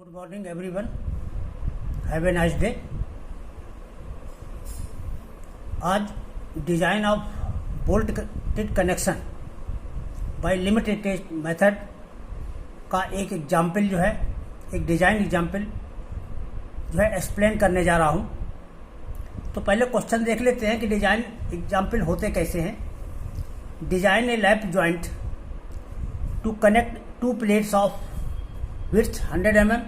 Good morning everyone. Have a nice day. आज design of bolt connection by limited test method का एक example जो है, एक डिजाइन एग्जाम्पल जो है एक्सप्लेन करने जा रहा हूं। तो पहले क्वेश्चन देख लेते हैं कि डिजाइन एग्जाम्पल होते कैसे हैं। Design a lap joint to connect two plates of width 100 mm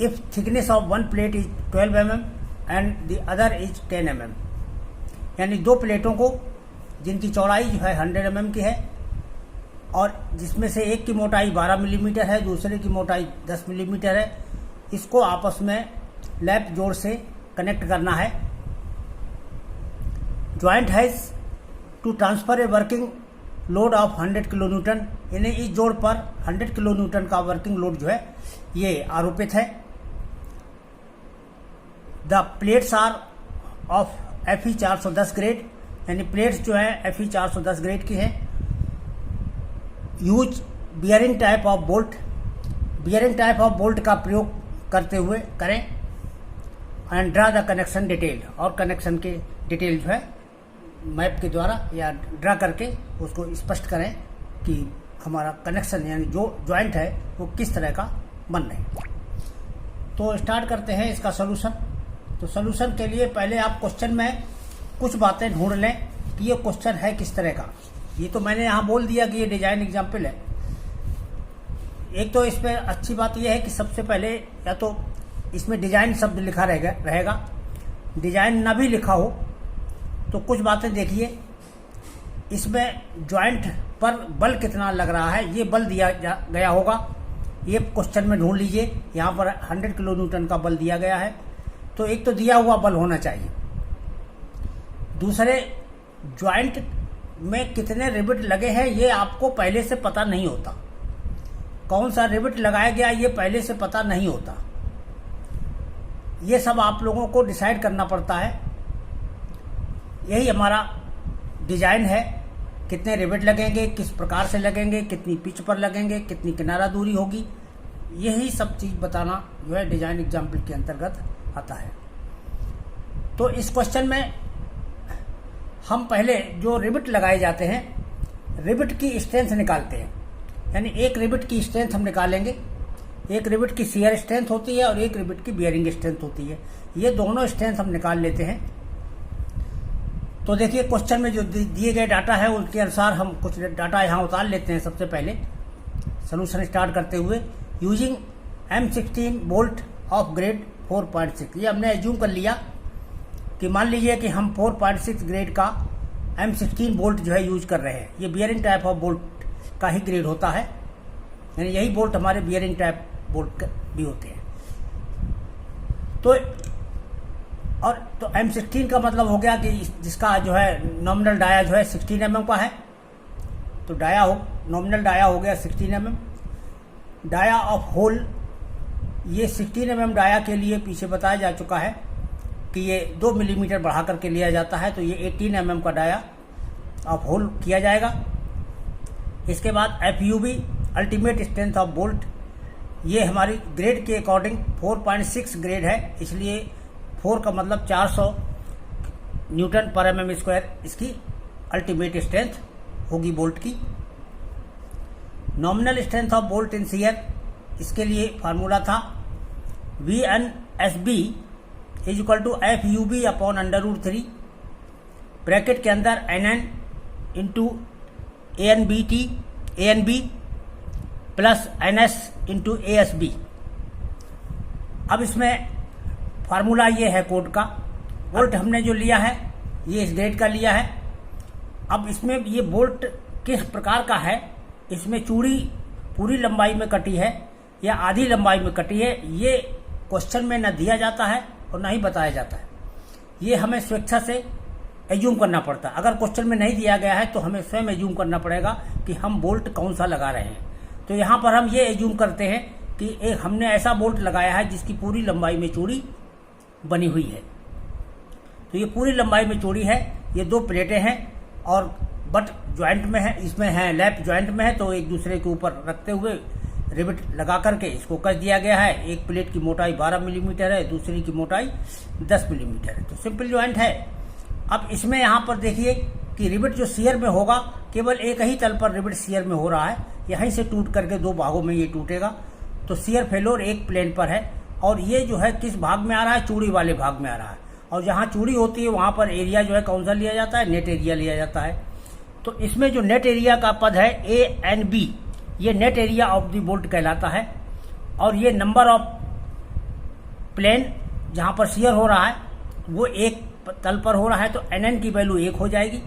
if thickness of one plate is 12 mm and the other is 10 mm। यानी दो प्लेटों को जिनकी चौड़ाई जो है 100 mm की है और जिसमें से एक की मोटाई 12 मिलीमीटर है, दूसरे की मोटाई 10 मिलीमीटर है, इसको आपस में लैप जोड़ से कनेक्ट करना है। Joint has to transfer a working load of 100 kilo newton, यानी इस जोड़ पर 100 किलो न्यूटन का वर्किंग लोड जो है ये आरोपित है। The plates are of FE 410 grade, यानी प्लेट्स जो है FE 410 ग्रेड की हैं। Use bearing type of bolt, bearing type of bolt का प्रयोग करते हुए करें। And draw the connection detail, और कनेक्शन के डिटेल जो है मैप के द्वारा या ड्रा करके उसको स्पष्ट करें कि हमारा कनेक्शन यानी जो जॉइंट है वो किस तरह का बन रहे हैं। तो स्टार्ट करते हैं इसका सॉल्यूशन। तो सॉल्यूशन के लिए पहले आप क्वेश्चन में कुछ बातें ढूंढ लें कि ये क्वेश्चन है किस तरह का। ये तो मैंने यहाँ बोल दिया कि ये डिजाइन एग्जाम्पल है। एक तो इसमें अच्छी बात यह है कि सबसे पहले या तो इसमें डिजाइन शब्द लिखा रहेगा। डिजाइन ना भी लिखा हो तो कुछ बातें देखिए। इसमें जॉइंट पर बल कितना लग रहा है ये बल दिया गया होगा, ये क्वेश्चन में ढूंढ लीजिए। यहाँ पर 100 किलो न्यूटन का बल दिया गया है, तो एक तो दिया हुआ बल होना चाहिए। दूसरे, जॉइंट में कितने रिवेट लगे हैं ये आपको पहले से पता नहीं होता। कौन सा रिवेट लगाया गया ये पहले से पता नहीं होता। ये सब आप लोगों को डिसाइड करना पड़ता है। यही हमारा डिजाइन है। कितने रिवेट लगेंगे, किस प्रकार से लगेंगे, कितनी पिच पर लगेंगे, कितनी किनारा दूरी होगी, यही सब चीज बताना जो है डिजाइन एग्जाम्पल के अंतर्गत आता है। तो इस क्वेश्चन में हम पहले जो रिवेट लगाए जाते हैं, रिवेट की स्ट्रेंथ निकालते हैं। यानी एक रिवेट की स्ट्रेंथ हम निकालेंगे। एक रिवेट की शियर स्ट्रेंथ होती है और एक रिवेट की बियरिंग स्ट्रेंथ होती है। ये दोनों स्ट्रेंथ हम निकाल लेते हैं। तो देखिए क्वेश्चन में जो दिए गए डाटा है उनके अनुसार हम कुछ डाटा यहाँ उतार लेते हैं। सबसे पहले सोल्यूशन स्टार्ट करते हुए using M16 bolt of grade 4.6, ये हमने एज्यूम कर लिया कि मान लीजिए कि हम 4.6 ग्रेड का M16 बोल्ट जो है यूज कर रहे हैं। ये बियरिंग टाइप ऑफ बोल्ट का ही ग्रेड होता है, यानी यही बोल्ट हमारे बियरिंग टाइप बोल्ट भी होते हैं। तो M16 का मतलब हो गया कि जिसका जो है नॉमिनल डाया जो है 16 mm का है। तो नॉमिनल डाया हो गया 16 mm। डाया ऑफ होल, ये 16 mm डाया के लिए पीछे बताया जा चुका है कि ये 2 मिलीमीटर बढ़ा करके लिया जाता है। तो ये 18 mm का डाया ऑफ होल किया जाएगा। इसके बाद FUB ultimate strength of bolt, ये हमारी ग्रेड के अकॉर्डिंग 4.6 ग्रेड है, इसलिए 4 का मतलब 400 न्यूटन पर mm², इसकी अल्टीमेट स्ट्रेंथ होगी बोल्ट की। Nominal strength of bolt in shear, इसके लिए फार्मूला था VNSB is equal to FUB upon √3, bracket के अंदर NN into ANB plus NS into ASB। अब इसमें फार्मूला ये है कोड का। बोल्ट हमने जो लिया है ये इस ग्रेड का लिया है। अब इसमें ये बोल्ट किस प्रकार का है, इसमें चूड़ी पूरी लंबाई में कटी है या आधी लंबाई में कटी है, ये क्वेश्चन में न दिया जाता है और न ही बताया जाता है। ये हमें स्वेच्छा से एज्यूम करना पड़ता है। अगर क्वेश्चन में नहीं दिया गया है तो हमें स्वयं एज्यूम करना पड़ेगा कि हम बोल्ट कौन सा लगा रहे हैं। तो यहाँ पर हम ये एज्यूम करते हैं कि एक हमने ऐसा बोल्ट लगाया है जिसकी पूरी लंबाई में चूड़ी बनी हुई है। तो ये पूरी लंबाई में चूड़ी है, ये 2 प्लेटें हैं और बट ज्वाइंट में है, इसमें है लैप ज्वाइंट में है, तो एक दूसरे के ऊपर रखते हुए रिवेट लगा करके इसको कस दिया गया है। एक प्लेट की मोटाई 12 मिलीमीटर है, दूसरी की मोटाई 10 मिलीमीटर है। तो सिंपल जॉइंट है। अब इसमें यहाँ पर देखिए कि रिवेट जो शियर में होगा, केवल एक ही तल पर रिवेट शियर में हो रहा है, यहीं से टूट करके 2 भागों में ये टूटेगा। तो शियर फेलोर एक प्लेन पर है और ये जो है किस भाग में आ रहा है, चूड़ी वाले भाग में आ रहा है। और जहाँ चूड़ी होती है वहाँ पर एरिया जो है कौन सा लिया जाता है, नेट एरिया लिया जाता है। तो इसमें जो नेट एरिया का पद है ANB, ये net area of the bolt कहलाता है। और ये नंबर ऑफ प्लेन जहाँ पर शियर हो रहा है वो एक तल पर हो रहा है, तो NN की वैल्यू 1 हो जाएगी।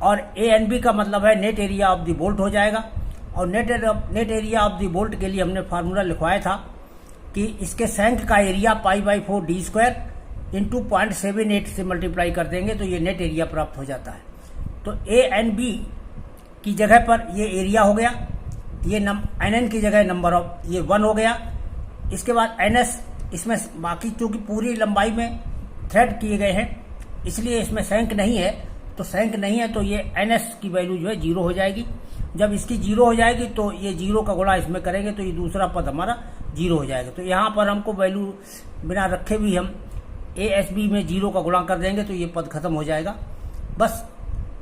और ANB का मतलब है net area of the bolt हो जाएगा। और net area of the bolt के लिए हमने फार्मूला लिखवाया था कि इसके सैंक का एरिया π/4d² इंटू 0.78 से मल्टीप्लाई कर देंगे तो ये नेट एरिया प्राप्त हो जाता है। तो ANB की जगह पर ये एरिया हो गया, ये NN की जगह नंबर ऑफ ये 1 हो गया। इसके बाद NS, इसमें बाकी चूंकि पूरी लंबाई में थ्रेड किए गए हैं इसलिए इसमें सैंक नहीं है, तो सैंक नहीं है तो ये NS की वैल्यू जो है 0 हो जाएगी। जब इसकी 0 हो जाएगी तो ये 0 का गुणा इसमें करेंगे तो ये दूसरा पद हमारा 0 हो जाएगा। तो यहाँ पर हमको वैल्यू बिना रखे भी हम ASB में 0 का गुणा कर देंगे तो ये पद खत्म हो जाएगा। बस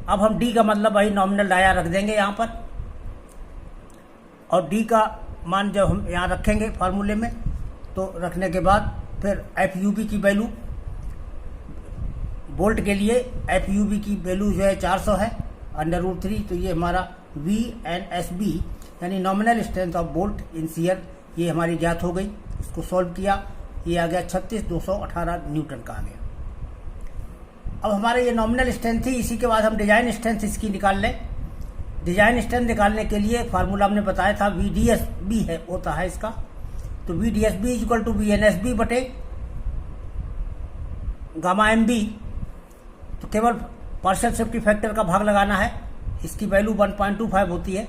अब हम D का मतलब वही नॉमिनल डाया रख देंगे यहाँ पर, और D का मान जब हम यहाँ रखेंगे फार्मूले में तो रखने के बाद फिर FUB की वैल्यू, बोल्ट के लिए FUB की वैल्यू जो है 400 है √3। तो ये हमारा VNSB यानी nominal strength of bolt in shear ये हमारी ज्ञात हो गई। इसको सॉल्व किया, ये आ गया 36,218 न्यूटन का आ गया। अब हमारे ये नॉमिनल स्ट्रेंथ थी, इसी के बाद हम डिजाइन स्ट्रेंथ इसकी निकाल लें। डिजाइन स्ट्रेंथ निकालने के लिए फार्मूला हमने बताया था VDSB है होता है इसका। तो VDSB = VNSB बटे गामा MB। तो केवल पार्शियल सेफ्टी फैक्टर का भाग लगाना है, इसकी वैल्यू 1.25 होती है।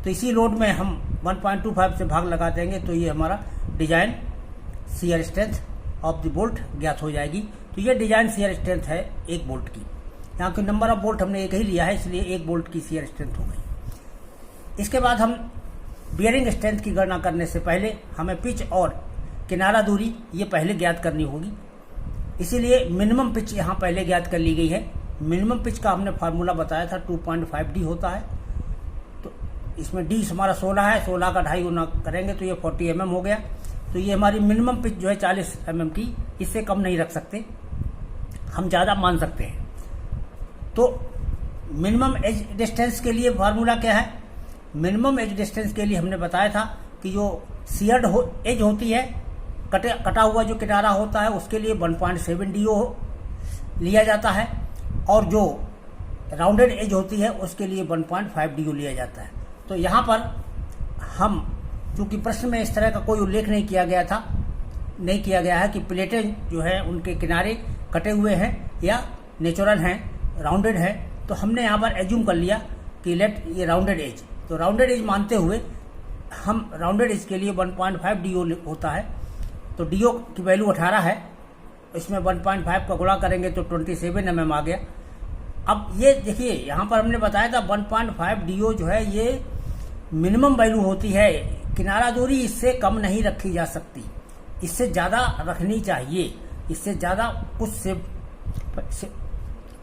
तो इसी लोड में हम 1.25 से भाग लगा देंगे तो ये हमारा design shear strength of the bolt ज्ञात हो जाएगी। तो ये डिजाइन शियर स्ट्रेंथ है एक बोल्ट की। यहाँ की नंबर ऑफ बोल्ट हमने एक ही लिया है इसलिए एक बोल्ट की शियर स्ट्रेंथ हो गई। इसके बाद हम बियरिंग स्ट्रेंथ की गणना करने से पहले हमें पिच और किनारा दूरी ये पहले ज्ञात करनी होगी, इसीलिए मिनिमम पिच यहाँ पहले ज्ञात कर ली गई है। मिनिमम पिच का हमने फार्मूला बताया था 2.5D होता है। तो इसमें D हमारा 16 है, 16 का 2.5 गुना करेंगे तो ये 40 mm हो गया। तो ये हमारी मिनिमम पिच जो है 40 mm की, इससे कम नहीं रख सकते, हम ज़्यादा मान सकते हैं। तो मिनिमम एज डिस्टेंस के लिए फार्मूला क्या है? मिनिमम एज डिस्टेंस के लिए हमने बताया था कि जो शियर्ड एज होती है, कटा हुआ जो किनारा होता है उसके लिए 1.7 DO लिया जाता है, और जो राउंडेड एज होती है उसके लिए 1.5 DO लिया जाता है। तो यहाँ पर हम, चूंकि प्रश्न में इस तरह का कोई उल्लेख नहीं किया गया है कि प्लेटें जो है उनके किनारे कटे हुए हैं या नेचुरल हैं, राउंडेड है, तो हमने यहाँ पर एज्यूम कर लिया कि लेट ये राउंडेड एज। तो राउंडेड एज मानते हुए हम राउंडेड एज के लिए 1.5 DO होता है। तो DO की वैल्यू 18 है, इसमें 1.5 का गुणा करेंगे तो 27 mm आ गया। अब ये देखिए यहाँ पर हमने बताया था 1.5 DO जो है ये मिनिमम वैल्यू होती है। किनारा दूरी इससे कम नहीं रखी जा सकती, इससे ज़्यादा रखनी चाहिए, इससे ज़्यादा कुछ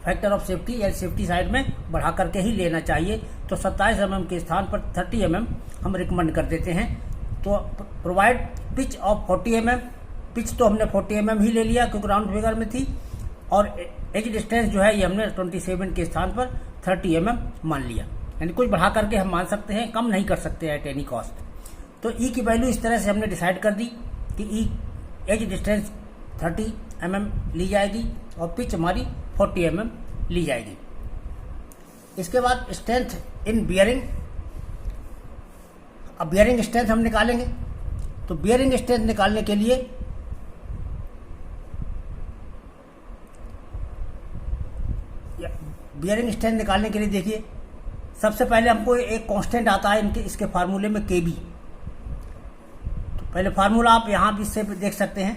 फैक्टर ऑफ सेफ्टी या सेफ्टी साइड में बढ़ा करके ही लेना चाहिए। तो 27 mm के स्थान पर 30 mm हम रिकमेंड कर देते हैं। तो provide pitch of 40 mm, pitch तो हमने 40 mm ही ले लिया क्योंकि राउंड फिगर में थी, और एज डिस्टेंस जो है ये हमने 27 के स्थान पर 30 mm मान लिया। यानी कुछ बढ़ा करके हम मान सकते हैं, कम नहीं कर सकते एट एनी कॉस्ट। तो ई की वैल्यू इस तरह से हमने डिसाइड कर दी कि ई एज डिस्टेंस 30 mm ली जाएगी और पिच हमारी 40 mm ली जाएगी। इसके बाद स्ट्रेंथ इन बियरिंग। अब बियरिंग स्ट्रेंथ हम निकालेंगे। तो बियरिंग स्ट्रेंथ निकालने के लिए देखिए सबसे पहले हमको एक कांस्टेंट आता है इसके फार्मूले में KB। तो पहले फार्मूला आप यहाँ भी इससे देख सकते हैं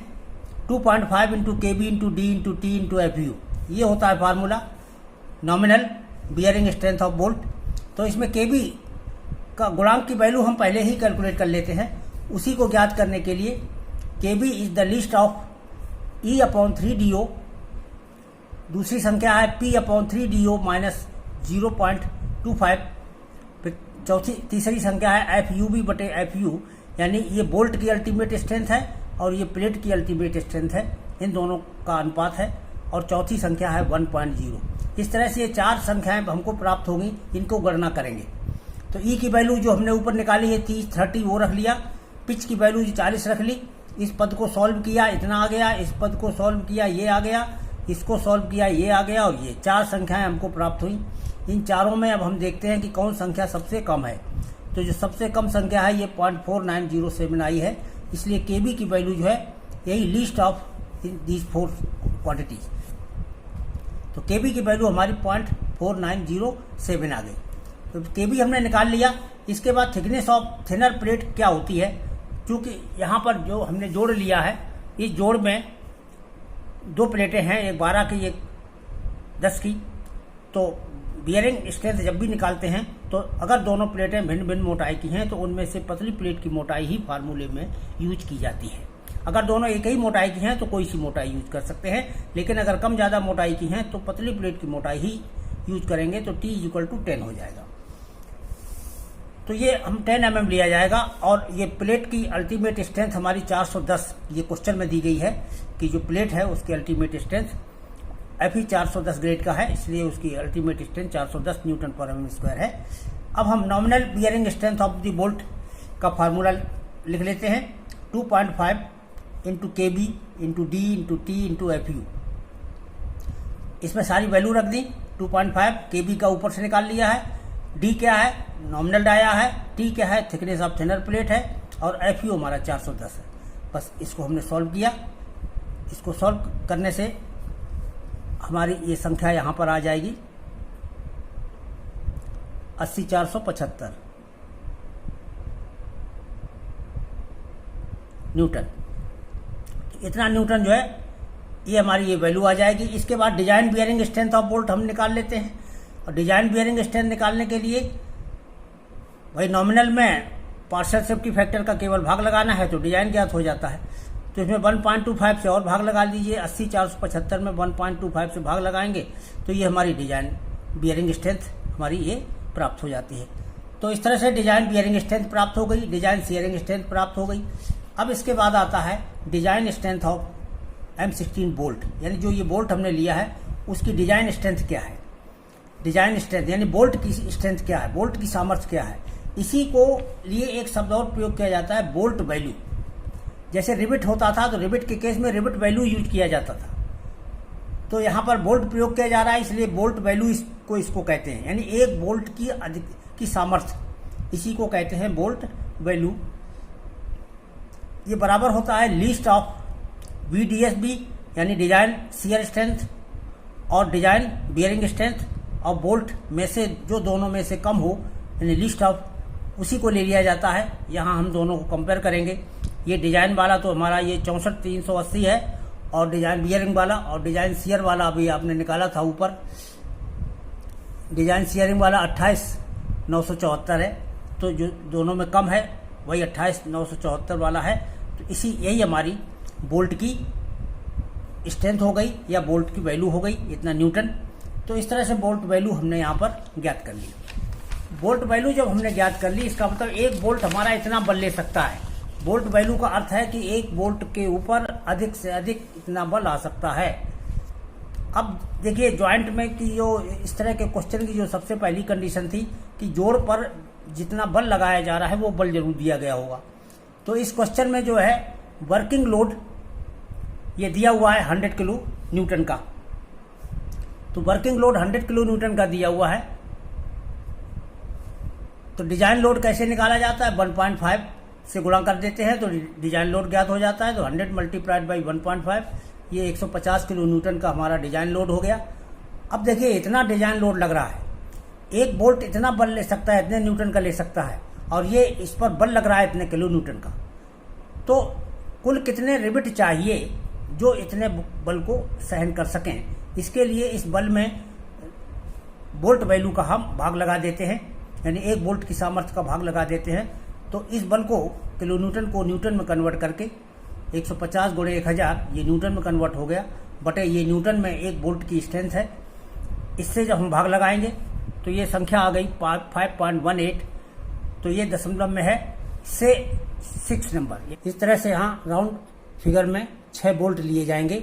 2.5 into KB into D into T into FU, ये होता है formula nominal bearing strength of bolt. तो इसमें KB का गुणांक की वैल्यू हम पहले ही कैलकुलेट कर लेते हैं। उसी को ज्ञात करने के लिए KB is the list of E/3DO, दूसरी संख्या है P/3DO माइनस 0.25, तीसरी संख्या है FUB/FU, यानी ये बोल्ट की अल्टीमेट स्ट्रेंथ है और ये प्लेट की अल्टीमेट स्ट्रेंथ है, इन दोनों का अनुपात है, और चौथी संख्या है 1.0। इस तरह से ये 4 संख्याएं हमको प्राप्त होंगी, इनको गणना करेंगे। तो ई की वैल्यू जो हमने ऊपर निकाली है 30 वो रख लिया, पिच की वैल्यू 40 रख ली, इस पद को सॉल्व किया इतना आ गया, इस पद को सॉल्व किया ये आ गया, इसको सॉल्व किया ये आ गया, और ये 4 संख्याएं हमको प्राप्त हुई। इन चारों में अब हम देखते हैं कि कौन संख्या सबसे कम है। तो जो सबसे कम संख्या है ये 0.4907 आई है, इसलिए KB की वैल्यू जो है यही लीस्ट ऑफ दीज 4 क्वांटिटीज। तो KB की वैल्यू हमारी 0.4907 आ गई। तो KB हमने निकाल लिया। इसके बाद थिकनेस ऑफ थिनर प्लेट क्या होती है, क्योंकि यहाँ पर जो हमने जोड़ लिया है, इस जोड़ में 2 प्लेटें हैं, एक 12 की एक 10 की। तो बियरिंग स्ट्रेंथ जब भी निकालते हैं तो अगर दोनों प्लेटें भिन्न भिन्न मोटाई की हैं तो उनमें से पतली प्लेट की मोटाई ही फार्मूले में यूज की जाती है। अगर दोनों एक ही मोटाई की हैं तो कोई सी मोटाई यूज कर सकते हैं, लेकिन अगर कम ज़्यादा मोटाई की हैं तो पतली प्लेट की मोटाई ही यूज करेंगे। तो T = 10 हो जाएगा। तो ये हम 10 mm लिया जाएगा, और ये प्लेट की अल्टीमेट स्ट्रेंथ हमारी 410, ये क्वेश्चन में दी गई है कि जो प्लेट है उसकी अल्टीमेट स्ट्रेंथ Fe 410 ग्रेड का है, इसलिए उसकी अल्टीमेट स्ट्रेंथ 410 Nm² है। अब हम nominal bearing strength of the bolt का फार्मूला लिख लेते हैं, 2.5 × KB × D × T × FU। इसमें सारी वैल्यू रख दी। 2.5 KB का ऊपर से निकाल लिया है, D क्या है, नॉमिनल डाया है, T क्या है, थिकनेस ऑफ थिनर प्लेट है, और FU हमारा 410 है। बस इसको हमने सॉल्व किया। इसको सॉल्व करने से हमारी ये संख्या यहाँ पर आ जाएगी 80,475 न्यूटन। इतना न्यूटन जो है ये हमारी ये वैल्यू आ जाएगी। इसके बाद design bearing strength of bolt हम निकाल लेते हैं, और डिजाइन बियरिंग स्ट्रेंथ निकालने के लिए भाई नॉमिनल में पार्शियल सेफ्टी फैक्टर का केवल भाग लगाना है तो डिजाइन ज्ञात हो जाता है। तो इसमें 1.25 से और भाग लगा लीजिए, 80,475 में 1.25 से भाग लगाएंगे तो ये हमारी डिजाइन बियरिंग स्ट्रेंथ हमारी ये प्राप्त हो जाती है। तो इस तरह से डिजाइन बियरिंग स्ट्रेंथ प्राप्त हो गई, डिजाइन शियरिंग स्ट्रेंथ प्राप्त हो गई। अब इसके बाद आता है design strength of M16 bolt, यानी जो ये बोल्ट हमने लिया है उसकी डिजाइन स्ट्रेंथ क्या है। डिजाइन स्ट्रेंथ यानी बोल्ट की स्ट्रेंथ क्या है, बोल्ट की सामर्थ्य क्या है। इसी को लिए एक शब्द और प्रयोग किया जाता है, बोल्ट वैल्यू। जैसे रिबिट होता था तो रिबिट के केस में रिबिट वैल्यू यूज किया जाता था, तो यहाँ पर बोल्ट प्रयोग किया जा रहा है, इसलिए बोल्ट वैल्यू इसको कहते हैं, यानी एक बोल्ट की सामर्थ्य, इसी को कहते हैं बोल्ट वैल्यू। ये बराबर होता है लीस्ट ऑफ VDSB यानी डिजाइन शियर स्ट्रेंथ और डिजाइन बियरिंग स्ट्रेंथ और बोल्ट में से जो दोनों में से कम हो, यानी लीस्ट ऑफ, उसी को ले लिया जाता है। यहाँ हम दोनों को कंपेयर करेंगे। ये डिजाइन वाला तो हमारा ये 64,380 है, और डिजाइन बियरिंग वाला और डिजाइन शियर वाला अभी आपने निकाला था ऊपर, डिजाइन शियरिंग वाला 28,974 है। तो जो दोनों में कम है वही 28,974 वाला है। तो यही हमारी बोल्ट की स्ट्रेंथ हो गई या बोल्ट की वैल्यू हो गई, इतना न्यूटन। तो इस तरह से बोल्ट वैल्यू हमने यहाँ पर ज्ञात कर ली। बोल्ट वैल्यू जब हमने ज्ञात कर ली, इसका मतलब एक बोल्ट हमारा इतना बल ले सकता है। बोल्ट वैल्यू का अर्थ है कि एक बोल्ट के ऊपर अधिक से अधिक इतना बल आ सकता है। अब देखिए ज्वाइंट में कि जो इस तरह के क्वेश्चन की जो सबसे पहली कंडीशन थी कि जोड़ पर जितना बल लगाया जा रहा है वो बल जरूर दिया गया होगा। तो इस क्वेश्चन में जो है वर्किंग लोड ये दिया हुआ है 100 किलो न्यूटन का। तो वर्किंग लोड 100 किलो न्यूटन का दिया हुआ है। तो डिजाइन लोड कैसे निकाला जाता है, 1.5 से गुणा कर देते हैं तो डिजाइन लोड ज्ञात हो जाता है। तो 100 × 1.5 ये 150 किलो न्यूटन का हमारा डिजाइन लोड हो गया। अब देखिए इतना डिजाइन लोड लग रहा है, एक बोल्ट इतना बल ले सकता है, इतने न्यूटन का ले सकता है, और ये इस पर बल लग रहा है इतने किलो न्यूटन का। तो कुल कितने रिबिट चाहिए जो इतने बल को सहन कर सकें। इसके लिए इस बल में बोल्ट वैल्यू का हम भाग लगा देते हैं। यानी 1 वोल्ट की सामर्थ्य का भाग लगा देते हैं, तो इस बल को किलोन्यूटन को न्यूटन में कन्वर्ट करके 150 × 1000 ये न्यूटन में कन्वर्ट हो गया, बटे ये न्यूटन में 1 वोल्ट की स्ट्रेंथ है। इससे जब हम भाग लगाएंगे तो ये संख्या आ गई 5.18, तो ये दशमलव में है से 6 नंबर। इस तरह से यहाँ राउंड फिगर में 6 वोल्ट लिए जाएंगे।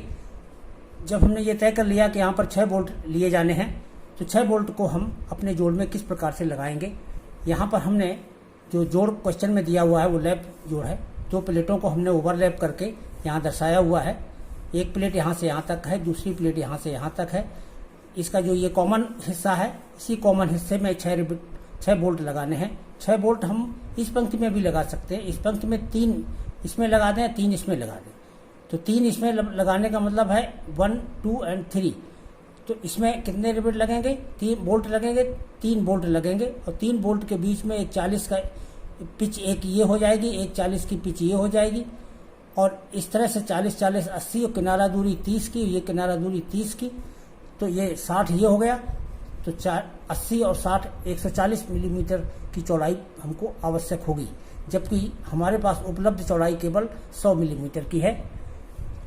जब हमने ये तय कर लिया कि यहाँ पर 6 वोल्ट लिए जाने हैं, तो 6 वोल्ट को हम अपने जोड़ में किस प्रकार से लगाएंगे। यहाँ पर हमने जो जोड़ क्वेश्चन में दिया हुआ है वो लैप जोड़ है। 2 प्लेटों को हमने ओवरलैप करके यहाँ दर्शाया हुआ है। एक प्लेट यहाँ से यहाँ तक है, दूसरी प्लेट यहाँ से यहाँ तक है। इसका जो ये कॉमन हिस्सा है, इसी कॉमन हिस्से में 6 वोल्ट लगाने हैं। 6 वोल्ट हम इस पंक्ति में भी लगा सकते हैं। इस पंक्ति में 3 इसमें लगा दें, 3 इसमें लगा दें। तो 3 इसमें लगाने का मतलब है 1, 2 और 3। तो इसमें कितने रिबिट लगेंगे? 3 वोल्ट लगेंगे, 3 वोल्ट लगेंगे। और 3 वोल्ट के बीच में एक 40 का पिच एक ये हो जाएगी, एक 40 की पिच ये हो जाएगी। और इस तरह से 40, 40, 80 और किनारा दूरी 30 की, ये किनारा दूरी 30 की, तो ये 60 ये हो गया। तो 80 और 60 140 मिलीमीटर की चौड़ाई हमको आवश्यक होगी, जबकि हमारे पास उपलब्ध चौड़ाई केवल 100 मिलीमीटर की है।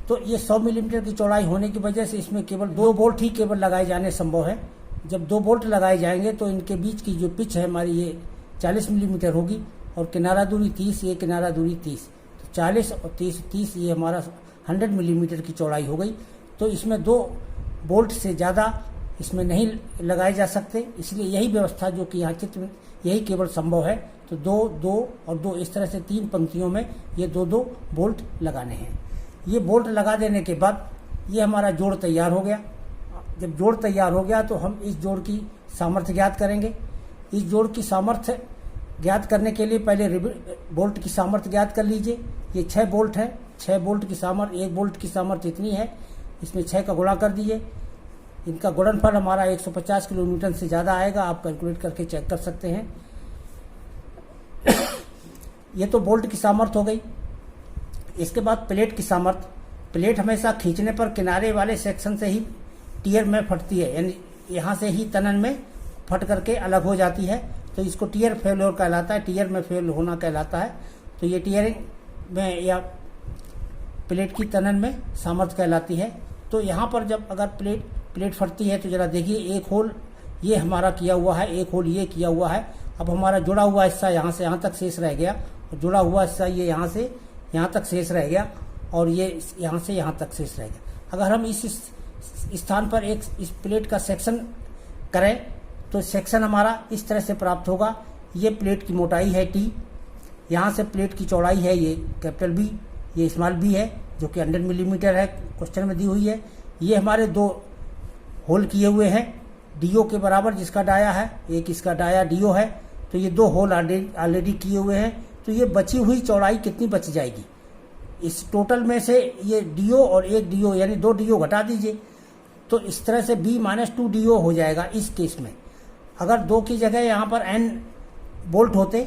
तो ये 100 मिलीमीटर की चौड़ाई होने की वजह से इसमें केवल 2 वोल्ट ही केवल लगाए जाने संभव है। जब 2 वोल्ट लगाए जाएंगे तो इनके बीच की जो पिच है हमारी ये 40 मिलीमीटर होगी, और किनारा दूरी 30, ये किनारा दूरी 30, तो 40 और 30 ये हमारा 100 मिलीमीटर की चौड़ाई हो गई। तो इसमें 2 वोल्ट से ज़्यादा इसमें नहीं लगाए जा सकते, इसलिए यही व्यवस्था जो कि यहाँ चित्र में यही केवल संभव है। तो 2, 2 और 2 इस तरह से 3 पंक्तियों में ये 2-2 वोल्ट लगाने हैं। ये बोल्ट लगा देने के बाद ये हमारा जोड़ तैयार हो गया। जब जोड़ तैयार हो गया तो हम इस जोड़ की सामर्थ्य ज्ञात करेंगे। इस जोड़ की सामर्थ्य ज्ञात करने के लिए पहले बोल्ट की सामर्थ्य ज्ञात कर लीजिए। ये 6 बोल्ट है, 6 बोल्ट की सामर्थ्य, 1 बोल्ट की सामर्थ्य इतनी है, इसमें 6 का गुणा कर दीजिए। इनका गुणनफल हमारा 150 किलो न्यूटन से ज़्यादा आएगा, आप कैलकुलेट करके चेक कर सकते हैं। ये तो बोल्ट की सामर्थ्य हो गई। इसके बाद प्लेट की सामर्थ्य। प्लेट हमेशा खींचने पर किनारे वाले सेक्शन से ही टियर में फटती है, यानी यहाँ से ही तनन में फट करके अलग हो जाती है, तो इसको टियर फेल्योर कहलाता है, टियर में फेल होना कहलाता है। तो ये टियरिंग में या प्लेट की तनन में सामर्थ्य कहलाती है। तो यहाँ पर जब अगर प्लेट फटती है तो जरा देखिए, एक होल ये हमारा किया हुआ है, एक होल ये किया हुआ है। अब हमारा जुड़ा हुआ हिस्सा यहाँ से यहाँ तक शेष रह गया, और जुड़ा हुआ हिस्सा ये यहाँ से यहाँ तक शेष रह गया, और ये यहाँ से यहाँ तक शेष रह गया। अगर हम इस स्थान पर इस प्लेट का सेक्शन करें तो सेक्शन हमारा इस तरह से प्राप्त होगा। ये प्लेट की मोटाई है T, यहाँ से प्लेट की चौड़ाई है ये कैपिटल B, ये स्मॉल b है जो कि 100 मिलीमीटर है, क्वेश्चन में दी हुई है। ये हमारे 2 होल किए हुए हैं DO के बराबर, जिसका डाया है, एक इसका डाया DO है। तो ये 2 होल ऑलरेडी किए हुए हैं। तो ये बची हुई चौड़ाई कितनी बच जाएगी? इस टोटल में से ये DO और एक DO यानी 2 DO घटा दीजिए, तो इस तरह से B - 2 DO हो जाएगा। इस केस में अगर 2 की जगह यहाँ पर N बोल्ट होते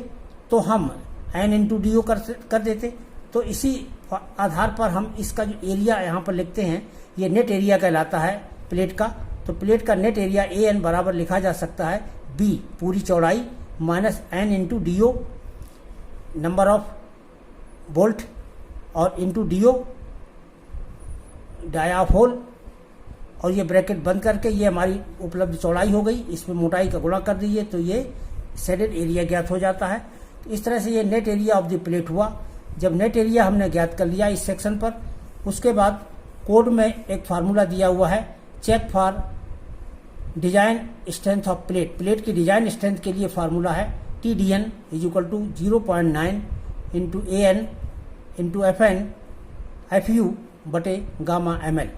तो हम N × DO कर देते। तो इसी आधार पर हम इसका जो एरिया यहाँ पर लिखते हैं, ये नेट एरिया कहलाता है प्लेट का। तो प्लेट का नेट एरिया AN बराबर लिखा जा सकता है B पूरी चौड़ाई minus N × DO number of bolt और into DO dia of hole, और ये ब्रैकेट बंद करके ये हमारी उपलब्ध चौड़ाई हो गई। इसमें मोटाई का गुणा कर दीजिए तो ये शेडेड एरिया ज्ञात हो जाता है। तो इस तरह से ये net area of the plate हुआ। जब नेट एरिया हमने ज्ञात कर लिया इस सेक्शन पर, उसके बाद कोड में एक फार्मूला दिया हुआ है, check for design strength of plate. Plate की डिजाइन स्ट्रेंथ के लिए फार्मूला है TDN = 0.9 × AN × FN FU बटे गामा ml।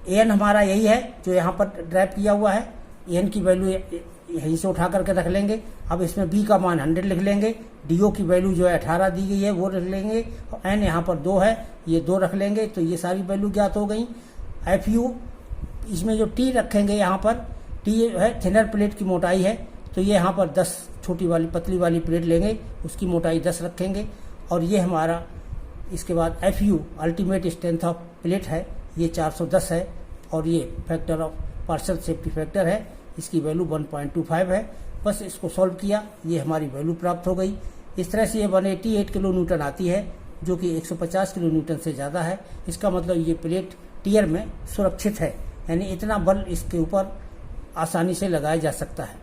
AN हमारा यही है जो यहाँ पर ड्राइव किया हुआ है। AN की वैल्यू यहीं से उठा करके रख लेंगे। अब इसमें B का मान 100 लिख लेंगे, DO की वैल्यू जो है 18 दी गई है वो रख लेंगे, और N यहाँ पर 2 है, ये 2 रख लेंगे। तो ये सारी वैल्यू ज्ञात हो गई। FU इसमें जो T रखेंगे, यहाँ पर T है थिनर प्लेट की मोटाई है, तो ये यहाँ पर 10 छोटी वाली पतली वाली प्लेट लेंगे, उसकी मोटाई 10 रखेंगे। और ये हमारा इसके बाद FU ultimate strength of plate है, ये 410 है, और ये factor of partial safety factor है, इसकी वैल्यू 1.25 है। बस इसको सॉल्व किया, ये हमारी वैल्यू प्राप्त हो गई। इस तरह से ये 188 किलो न्यूटन आती है, जो कि 150 किलो न्यूटन से ज़्यादा है। इसका मतलब ये प्लेट टियर में सुरक्षित है, यानी इतना बल इसके ऊपर आसानी से लगाया जा सकता है।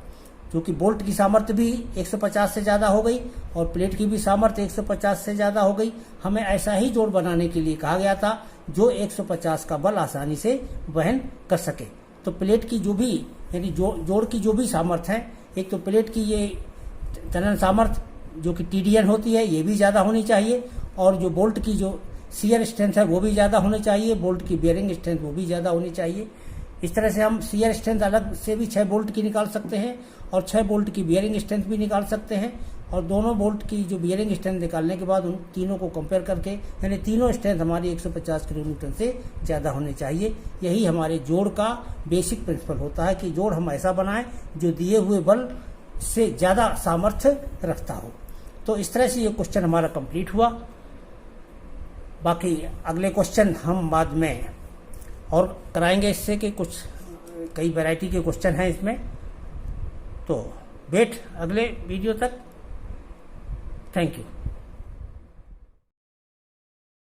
जो कि बोल्ट की सामर्थ्य भी 150 से ज़्यादा हो गई और प्लेट की भी सामर्थ्य 150 से ज़्यादा हो गई। हमें ऐसा ही जोड़ बनाने के लिए कहा गया था जो 150 का बल आसानी से वहन कर सके। तो प्लेट की जो भी यानी जोड़ की जो भी सामर्थ्य है, एक तो प्लेट की ये तनन सामर्थ्य जो कि TDN होती है, ये भी ज़्यादा होनी चाहिए, और जो बोल्ट की जो शियर स्ट्रेंथ है वो भी ज़्यादा होनी चाहिए, बोल्ट की बेयरिंग स्ट्रेंथ वो भी ज़्यादा होनी चाहिए। इस तरह से हम शियर स्ट्रेंथ अलग से भी 6 बोल्ट की निकाल सकते हैं और 6 बोल्ट की बियरिंग स्ट्रेंथ भी निकाल सकते हैं। और दोनों बोल्ट की जो बियरिंग स्ट्रेंथ निकालने के बाद उन तीनों को कंपेयर करके, यानी तीनों स्ट्रेंथ हमारी 150 किलो न्यूटन से ज़्यादा होनी चाहिए। यही हमारे जोड़ का बेसिक प्रिंसिपल होता है कि जोड़ हम ऐसा बनाएं जो दिए हुए बल से ज़्यादा सामर्थ्य रखता हो। तो इस तरह से ये क्वेश्चन हमारा कंप्लीट हुआ। बाकी अगले क्वेश्चन हम बाद में और कराएंगे इससे कि कुछ कई वैरायटी के क्वेश्चन हैं इसमें। तो वेट अगले वीडियो तक। Thank you.